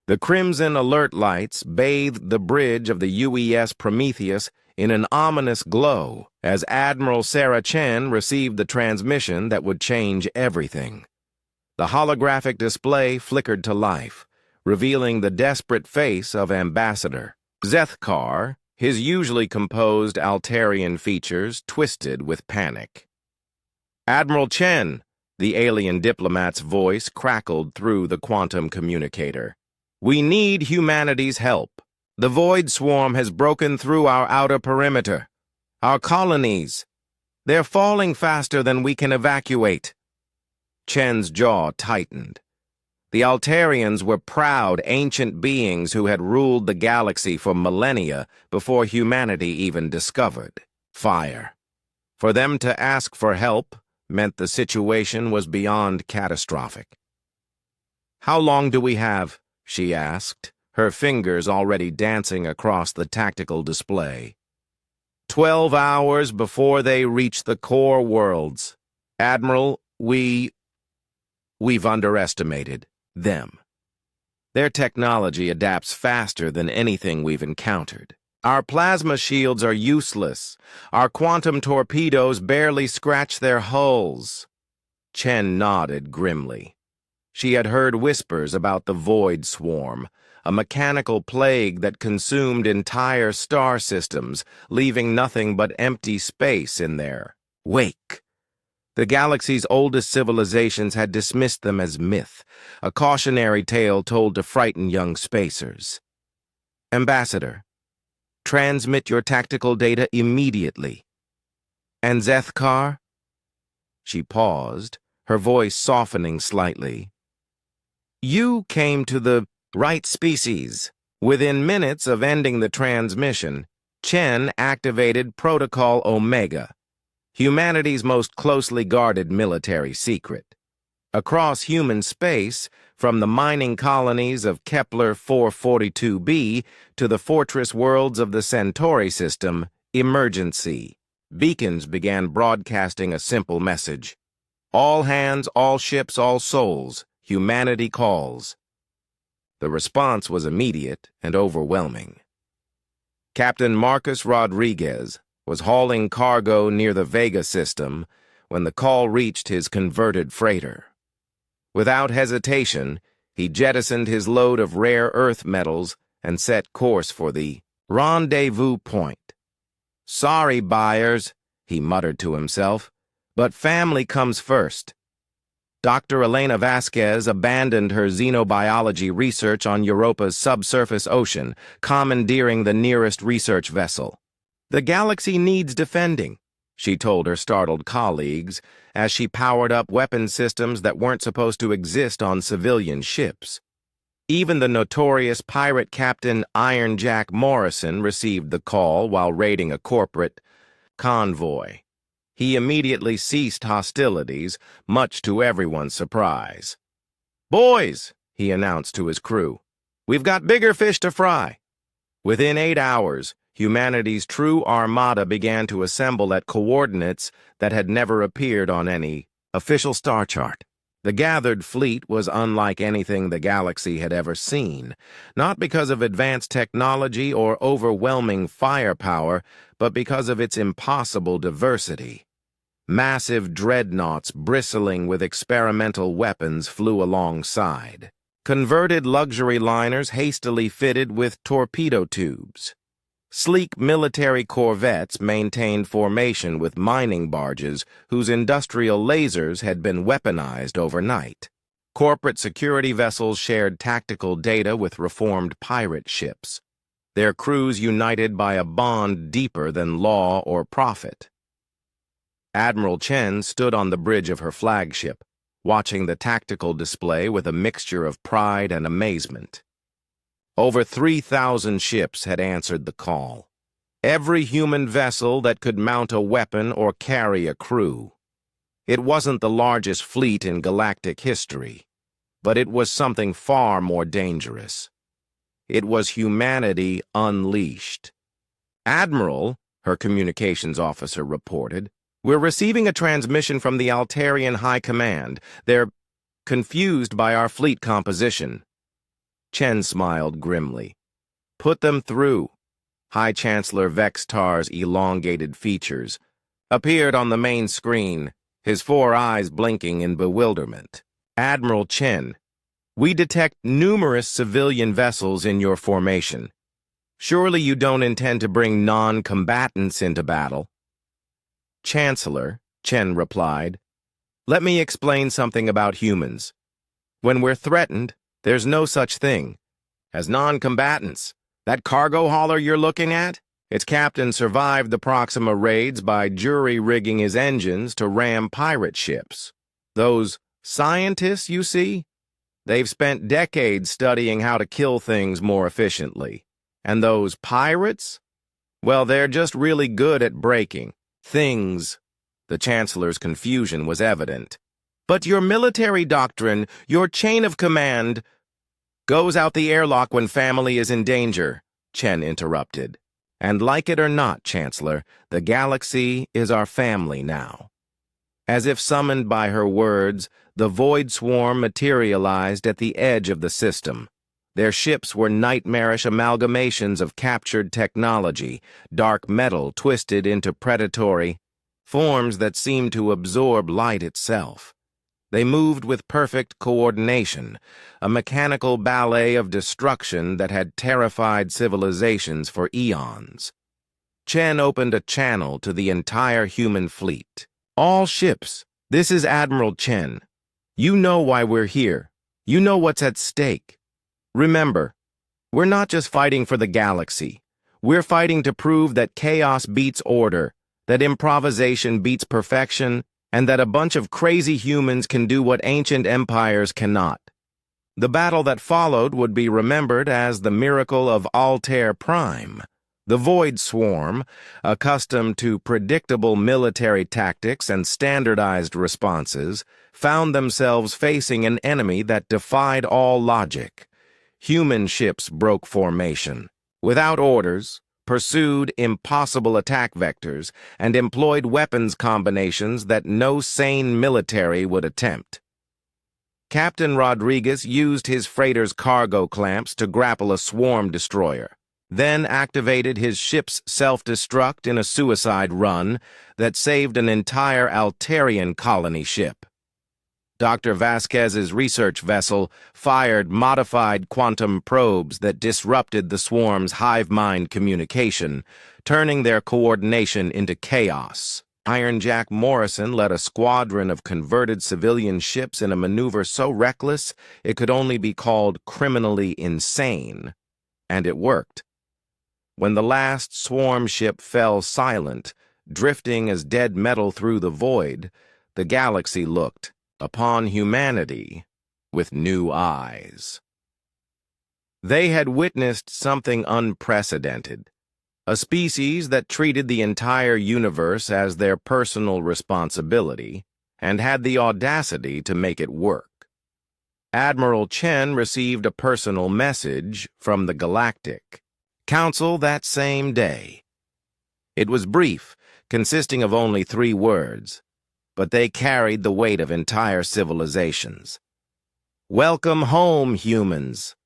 The crimson alert lights bathed the bridge of the UES Prometheus in an ominous glow as Admiral Sarah Chen received the transmission that would change everything. The holographic display flickered to life, revealing the desperate face of Ambassador Zethkar, his usually composed Altarian features twisted with panic. "Admiral Chen," the alien diplomat's voice crackled through the quantum communicator. "We need humanity's help. The Void Swarm has broken through our outer perimeter. Our colonies, they're falling faster than we can evacuate." Chen's jaw tightened. The Altarians were proud, ancient beings who had ruled the galaxy for millennia before humanity even discovered fire. For them to ask for help meant the situation was beyond catastrophic. "How long do we have?" she asked, her fingers already dancing across the tactical display. 12 hours before they reach the core worlds. Admiral, we've underestimated them. Their technology adapts faster than anything we've encountered. Our plasma shields are useless. Our quantum torpedoes barely scratch their hulls. Chen nodded grimly. She had heard whispers about the Void Swarm, a mechanical plague that consumed entire star systems, leaving nothing but empty space in their wake. The galaxy's oldest civilizations had dismissed them as myth, a cautionary tale told to frighten young spacers. "Ambassador, transmit your tactical data immediately." "And Zethkar?" She paused, her voice softening slightly. "You came to the right species." Within minutes of ending the transmission, Chen activated Protocol Omega, humanity's most closely guarded military secret. Across human space, from the mining colonies of Kepler 442b to the fortress worlds of the Centauri system, emergency. Beacons began broadcasting a simple message. "All hands, all ships, all souls, humanity calls." The response was immediate and overwhelming. Captain Marcus Rodriguez was hauling cargo near the Vega system when the call reached his converted freighter. Without hesitation, he jettisoned his load of rare earth metals and set course for the rendezvous point. "Sorry, buyers," he muttered to himself, "but family comes first." Dr. Elena Vasquez abandoned her xenobiology research on Europa's subsurface ocean, commandeering the nearest research vessel. "The galaxy needs defending," she told her startled colleagues as she powered up weapon systems that weren't supposed to exist on civilian ships. Even the notorious pirate captain Iron Jack Morrison received the call while raiding a corporate convoy. He immediately ceased hostilities, much to everyone's surprise. "Boys," he announced to his crew, "we've got bigger fish to fry." Within 8 hours, humanity's true armada began to assemble at coordinates that had never appeared on any official star chart. The gathered fleet was unlike anything the galaxy had ever seen, not because of advanced technology or overwhelming firepower, but because of its impossible diversity. Massive dreadnoughts bristling with experimental weapons flew alongside. Converted luxury liners hastily fitted with torpedo tubes. Sleek military corvettes maintained formation with mining barges whose industrial lasers had been weaponized overnight. Corporate security vessels shared tactical data with reformed pirate ships, their crews united by a bond deeper than law or profit. Admiral Chen stood on the bridge of her flagship, watching the tactical display with a mixture of pride and amazement. Over 3,000 ships had answered the call. Every human vessel that could mount a weapon or carry a crew. It wasn't the largest fleet in galactic history, but it was something far more dangerous. It was humanity unleashed. "Admiral," her communications officer reported, "we're receiving a transmission from the Altarian High Command. They're confused by our fleet composition." Chen smiled grimly. Put them through. High Chancellor Vextar's elongated features appeared on the main screen, his 4 eyes blinking in bewilderment. Admiral Chen, we detect numerous civilian vessels in your formation. Surely you don't intend to bring non-combatants into battle? Chancellor, Chen replied, let me explain something about humans. When we're threatened, there's no such thing as non-combatants. That cargo hauler you're looking at? Its captain survived the Proxima raids by jury-rigging his engines to ram pirate ships. Those scientists, you see? They've spent decades studying how to kill things more efficiently. And those pirates? Well, they're just really good at breaking things. The Chancellor's confusion was evident. But your military doctrine, your chain of command, goes out the airlock when family is in danger, Chen interrupted. And like it or not, Chancellor, the galaxy is our family now. As if summoned by her words, the Void Swarm materialized at the edge of the system. Their ships were nightmarish amalgamations of captured technology, dark metal twisted into predatory forms that seemed to absorb light itself. They moved with perfect coordination, a mechanical ballet of destruction that had terrified civilizations for eons. Chen opened a channel to the entire human fleet. All ships, this is Admiral Chen. You know why we're here. You know what's at stake. Remember, we're not just fighting for the galaxy. We're fighting to prove that chaos beats order, that improvisation beats perfection, and that a bunch of crazy humans can do what ancient empires cannot. The battle that followed would be remembered as the miracle of Altair Prime. The Void Swarm, accustomed to predictable military tactics and standardized responses, found themselves facing an enemy that defied all logic. Human ships broke formation. Without orders, pursued impossible attack vectors, and employed weapons combinations that no sane military would attempt. Captain Rodriguez used his freighter's cargo clamps to grapple a swarm destroyer, then activated his ship's self-destruct in a suicide run that saved an entire Altarian colony ship. Dr. Vasquez's research vessel fired modified quantum probes that disrupted the swarm's hive-mind communication, turning their coordination into chaos. Iron Jack Morrison led a squadron of converted civilian ships in a maneuver so reckless it could only be called criminally insane. And it worked. When the last swarm ship fell silent, drifting as dead metal through the void, the galaxy looked upon humanity with new eyes. They had witnessed something unprecedented, a species that treated the entire universe as their personal responsibility and had the audacity to make it work. Admiral Chen received a personal message from the Galactic Council that same day. It was brief, consisting of only 3 words, but they carried the weight of entire civilizations. Welcome home, humans.